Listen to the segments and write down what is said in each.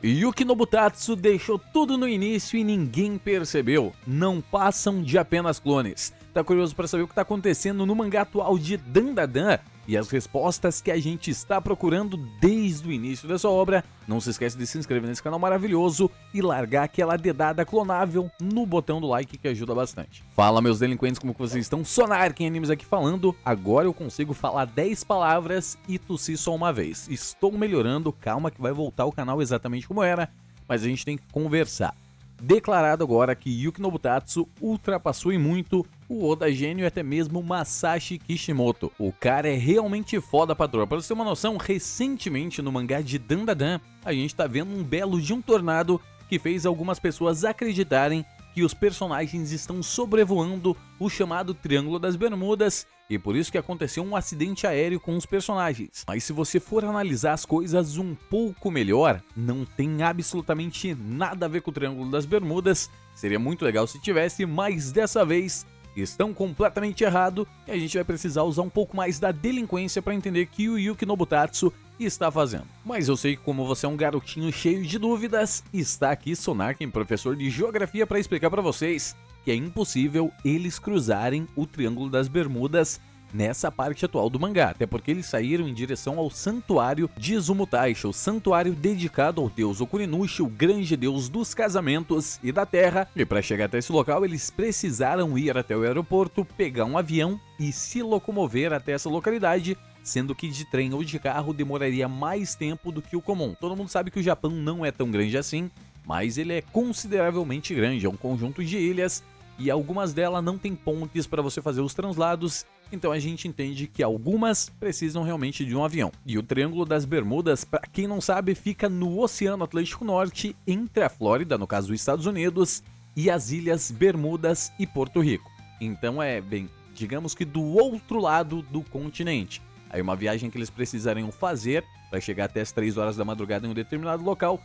Yuki Nobutatsu deixou tudo no início e ninguém percebeu. Não passam de apenas clones. Tá curioso para saber o que tá acontecendo no mangá atual de Dandadan e as respostas que a gente está procurando desde o início dessa obra? Não se esquece de se inscrever nesse canal maravilhoso e largar aquela dedada clonável no botão do like que ajuda bastante. Fala, meus delinquentes, como que vocês estão? Sonarken Animes aqui falando. Agora eu consigo falar 10 palavras e tossir só uma vez. Estou melhorando, calma que vai voltar o canal exatamente como era, mas a gente tem que conversar. Declarado agora que Yuki Nobutatsu ultrapassou em muito o Oda Gênio e até mesmo Masashi Kishimoto. O cara é realmente foda, patroa. Pra você ter uma noção, recentemente no mangá de Dandadan, a gente tá vendo um belo de um tornado que fez algumas pessoas acreditarem que os personagens estão sobrevoando o chamado Triângulo das Bermudas e por isso que aconteceu um acidente aéreo com os personagens. Mas se você for analisar as coisas um pouco melhor, não tem absolutamente nada a ver com o Triângulo das Bermudas. Seria muito legal se tivesse, mas dessa vez estão completamente errado e a gente vai precisar usar um pouco mais da delinquência para entender que o Yuki Nobutatsu está fazendo. Mas eu sei que como você é um garotinho cheio de dúvidas, está aqui Sonarken, professor de geografia, para explicar para vocês que é impossível eles cruzarem o Triângulo das Bermudas nessa parte atual do mangá, até porque eles saíram em direção ao santuário de Izumutaisha, o santuário dedicado ao deus Okurinushi, o grande deus dos casamentos e da terra, e para chegar até esse local eles precisaram ir até o aeroporto, pegar um avião e se locomover até essa localidade, sendo que de trem ou de carro demoraria mais tempo do que o comum. Todo mundo sabe que o Japão não é tão grande assim, mas ele é consideravelmente grande, é um conjunto de ilhas e algumas delas não tem pontes para você fazer os translados, então a gente entende que algumas precisam realmente de um avião. E o Triângulo das Bermudas, para quem não sabe, fica no Oceano Atlântico Norte, entre a Flórida, no caso dos Estados Unidos, e as Ilhas Bermudas e Porto Rico. Então é, bem, digamos que do outro lado do continente. Aí uma viagem que eles precisariam fazer para chegar até as 3 horas da madrugada em um determinado local,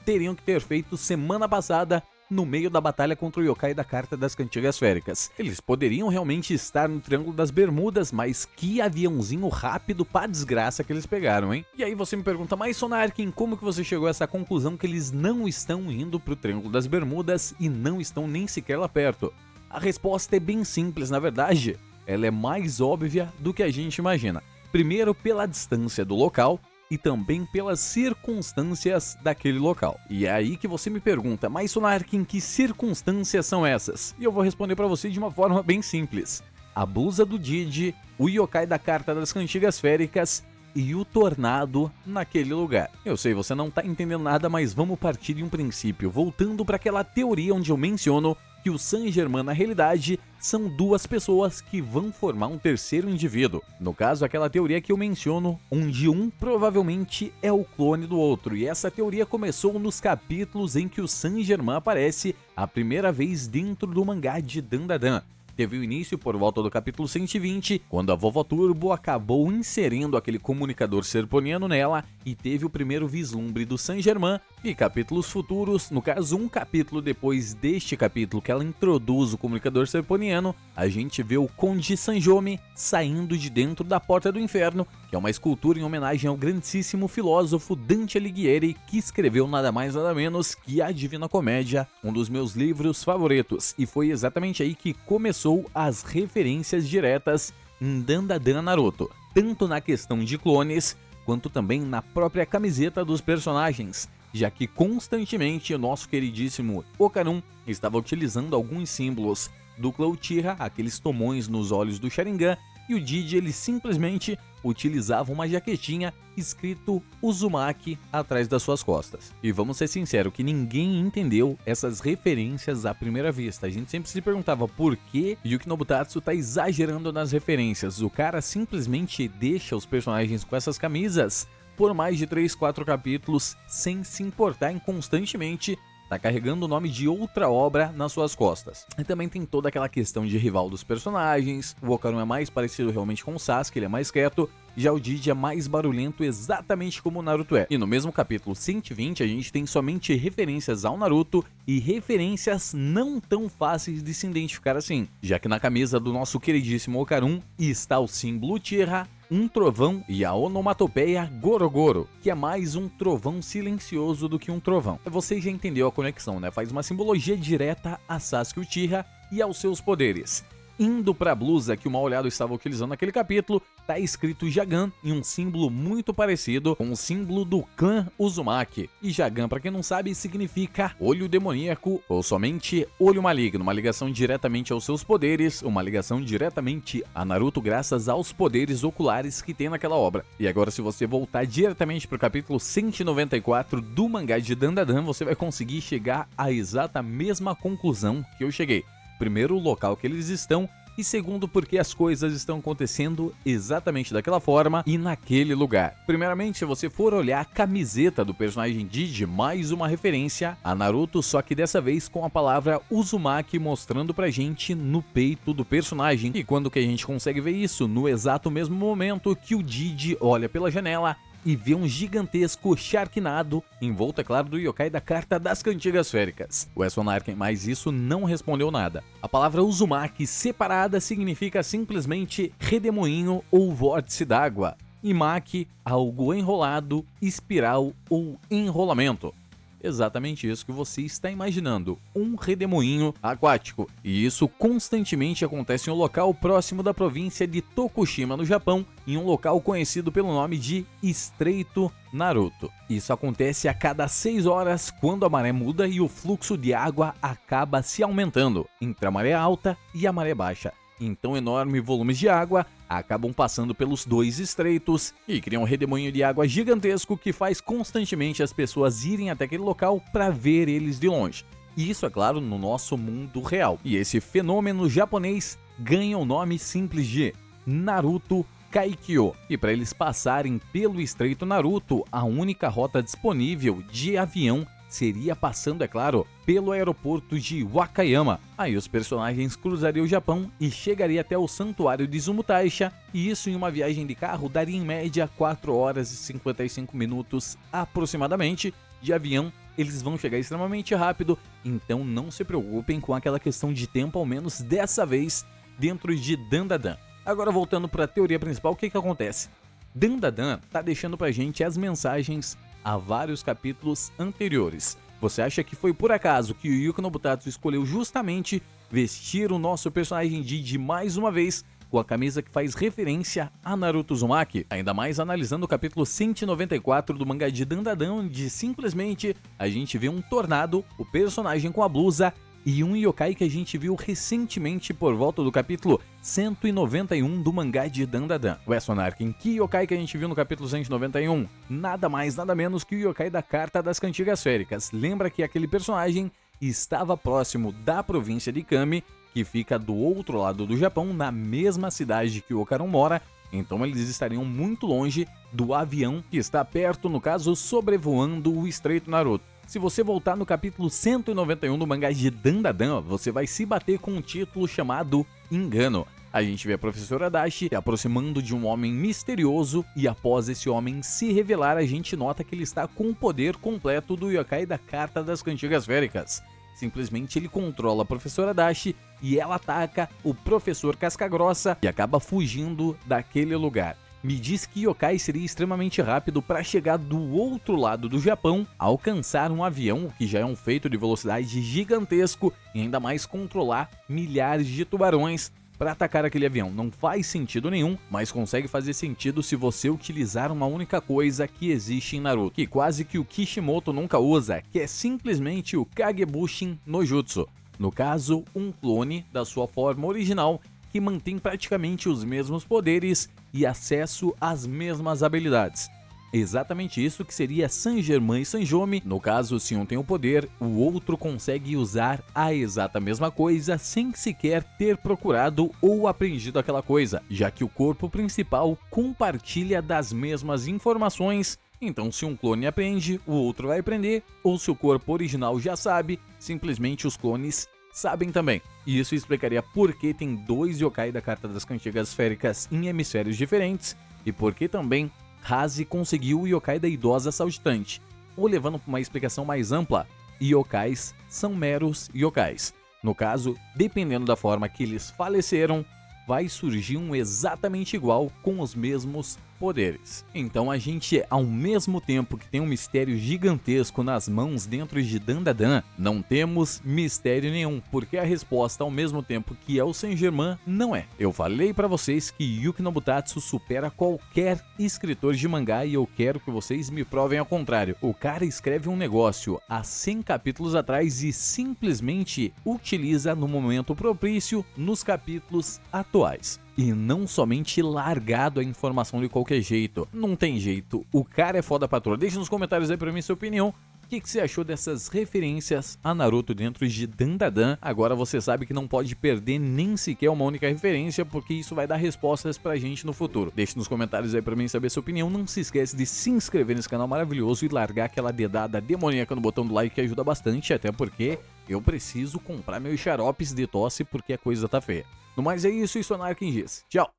teriam que ter feito semana passada no meio da batalha contra o Yokai da Carta das Cantigas Féricas. Eles poderiam realmente estar no Triângulo das Bermudas, mas que aviãozinho rápido pra desgraça que eles pegaram, hein? E aí você me pergunta, mas Sonarken, como que você chegou a essa conclusão que eles não estão indo pro Triângulo das Bermudas e não estão nem sequer lá perto? A resposta é bem simples, na verdade, ela é mais óbvia do que a gente imagina. Primeiro pela distância do local, e também pelas circunstâncias daquele local. E é aí que você me pergunta, mas Sonarken, que circunstâncias são essas? E eu vou responder para você de uma forma bem simples. A blusa do Didi, o Yokai da Carta das Cantigas Féricas e o tornado naquele lugar. Eu sei, você não tá entendendo nada, mas vamos partir de um princípio, voltando para aquela teoria onde eu menciono que o Saint-Germain na realidade são duas pessoas que vão formar um terceiro indivíduo. No caso, aquela teoria que eu menciono, onde um provavelmente é o clone do outro. E essa teoria começou nos capítulos em que o Saint-Germain aparece a primeira vez dentro do mangá de Dandadan. Teve o início por volta do capítulo 120, quando a Vovó Turbo acabou inserindo aquele comunicador serponiano nela e teve o primeiro vislumbre do Saint-Germain, e capítulos futuros, no caso um capítulo depois deste capítulo que ela introduz o comunicador serponiano, a gente vê o Conde Sanjome saindo de dentro da Porta do Inferno, que é uma escultura em homenagem ao grandíssimo filósofo Dante Alighieri, que escreveu nada mais nada menos que a Divina Comédia, um dos meus livros favoritos, e foi exatamente aí que começou as referências diretas em Dandadan Naruto, tanto na questão de clones, quanto também na própria camiseta dos personagens, já que constantemente o nosso queridíssimo Okarun estava utilizando alguns símbolos do clã Uchiha, aqueles tomões nos olhos do Sharingan, e o Didi ele simplesmente utilizava uma jaquetinha escrito Uzumaki atrás das suas costas. E vamos ser sinceros que ninguém entendeu essas referências à primeira vista. A gente sempre se perguntava por que Yuki Nobutatsu tá exagerando nas referências. O cara simplesmente deixa os personagens com essas camisas por mais de 3, 4 capítulos sem se importar em constantemente tá carregando o nome de outra obra nas suas costas. E também tem toda aquela questão de rival dos personagens. O Okarun é mais parecido realmente com o Sasuke, ele é mais quieto. Já o Didi é mais barulhento, exatamente como o Naruto é. E no mesmo capítulo 120 a gente tem somente referências ao Naruto e referências não tão fáceis de se identificar assim, já que na camisa do nosso queridíssimo Okarun está o símbolo Uchiha, um trovão e a onomatopeia Gorogoro, que é mais um trovão silencioso do que um trovão. Você já entendeu a conexão, né? Faz uma simbologia direta a Sasuke Uchiha e aos seus poderes. Indo para a blusa que o Mal-Olhado estava utilizando naquele capítulo, tá escrito Jagan em um símbolo muito parecido com o símbolo do clã Uzumaki. E Jagan, para quem não sabe, significa olho demoníaco ou somente olho maligno, uma ligação diretamente aos seus poderes, uma ligação diretamente a Naruto graças aos poderes oculares que tem naquela obra. E agora, se você voltar diretamente para o capítulo 194 do mangá de Dandadan, você vai conseguir chegar à exata mesma conclusão que eu cheguei. Primeiro, o local que eles estão, e segundo, porque as coisas estão acontecendo exatamente daquela forma e naquele lugar. Primeiramente, se você for olhar a camiseta do personagem Didi, mais uma referência a Naruto, só que dessa vez com a palavra Uzumaki mostrando pra gente no peito do personagem. E quando que a gente consegue ver isso? No exato mesmo momento que o Didi olha pela janela e vê um gigantesco Sharknado, envolto, é claro, do yokai da Carta das Cantigas Féricas. O Esonarken, mas isso não respondeu nada. A palavra Uzumaki separada significa simplesmente redemoinho ou vórtice d'água, e Maki, algo enrolado, espiral ou enrolamento. Exatamente isso que você está imaginando, um redemoinho aquático. E isso constantemente acontece em um local próximo da província de Tokushima, no Japão, em um local conhecido pelo nome de Estreito Naruto. Isso acontece a cada 6 horas quando a maré muda e o fluxo de água acaba se aumentando entre a maré alta e a maré baixa. Então enormes volumes de água acabam passando pelos dois estreitos e criam um redemoinho de água gigantesco que faz constantemente as pessoas irem até aquele local para ver eles de longe. E isso, é claro, no nosso mundo real. E esse fenômeno japonês ganha o nome simples de Naruto Kaikyo. E para eles passarem pelo Estreito Naruto, a única rota disponível de avião seria passando, é claro, pelo aeroporto de Wakayama. Aí os personagens cruzariam o Japão e chegaria até o santuário de Izumutaisha, e isso em uma viagem de carro daria em média 4 horas e 55 minutos aproximadamente. De avião eles vão chegar extremamente rápido, então não se preocupem com aquela questão de tempo, ao menos dessa vez, dentro de Dandadan. Agora voltando para a teoria principal, o que acontece? Dandadan tá deixando pra gente as mensagens a vários capítulos anteriores. Você acha que foi por acaso que o Yuki Nobutatsu escolheu justamente vestir o nosso personagem Didi mais uma vez com a camisa que faz referência a Naruto Uzumaki? Ainda mais analisando o capítulo 194 do mangá de Dandadan, onde simplesmente a gente vê um tornado, o personagem com a blusa e um yokai que a gente viu recentemente por volta do capítulo 191 do mangá de Dandadan. O Esonarken, que yokai que a gente viu no capítulo 191? Nada mais, nada menos que o yokai da Carta das Cantigas Féricas. Lembra que aquele personagem estava próximo da província de Kami, que fica do outro lado do Japão, na mesma cidade que o Ocaron mora, então eles estariam muito longe do avião que está perto, no caso, sobrevoando o Estreito Naruto. Se você voltar no capítulo 191 do mangá de Dandadan, você vai se bater com um título chamado Engano. A gente vê a professora Adachi se aproximando de um homem misterioso e após esse homem se revelar, a gente nota que ele está com o poder completo do yokai da Carta das Cantigas Féricas. Simplesmente ele controla a professora Adachi e ela ataca o professor Cascagrossa e acaba fugindo daquele lugar. Me diz que yokai seria extremamente rápido para chegar do outro lado do Japão, alcançar um avião, que já é um feito de velocidade gigantesco, e ainda mais controlar milhares de tubarões para atacar aquele avião. Não faz sentido nenhum, mas consegue fazer sentido se você utilizar uma única coisa que existe em Naruto, que quase que o Kishimoto nunca usa, que é simplesmente o Kagebushin no Jutsu. No caso, um clone da sua forma original, que mantém praticamente os mesmos poderes e acesso às mesmas habilidades. Exatamente isso que seria Saint-Germain e Saint-Jome. No caso, se um tem o poder, o outro consegue usar a exata mesma coisa sem sequer ter procurado ou aprendido aquela coisa, já que o corpo principal compartilha das mesmas informações. Então, se um clone aprende, o outro vai aprender, ou se o corpo original já sabe, simplesmente os clones sabem também. E isso explicaria por que tem 2 yokai da Carta das Cantigas Féricas em hemisférios diferentes e por que também Haze conseguiu o yokai da idosa saltitante. Ou levando para uma explicação mais ampla, yokais são meros yokais. No caso, dependendo da forma que eles faleceram, vai surgir um exatamente igual com os mesmos poderes. Então a gente, ao mesmo tempo que tem um mistério gigantesco nas mãos dentro de Dandadan, não temos mistério nenhum, porque a resposta ao mesmo tempo que é o Saint-Germain, não é. Eu falei pra vocês que Yuki Nobutatsu supera qualquer escritor de mangá e eu quero que vocês me provem ao contrário. O cara escreve um negócio há 100 capítulos atrás e simplesmente utiliza no momento propício nos capítulos atuais. E não somente largado a informação de qualquer jeito. Não tem jeito. O cara é foda patroa. Deixa nos comentários aí pra mim sua opinião. O que você achou dessas referências a Naruto dentro de Dandadan? Agora você sabe que não pode perder nem sequer uma única referência, porque isso vai dar respostas pra gente no futuro. Deixa nos comentários aí pra mim saber sua opinião. Não se esquece de se inscrever nesse canal maravilhoso e largar aquela dedada demoníaca no botão do like, que ajuda bastante, até porque eu preciso comprar meus xaropes de tosse porque a coisa tá feia. No mais é isso, eu sou Narkin Giz. Tchau!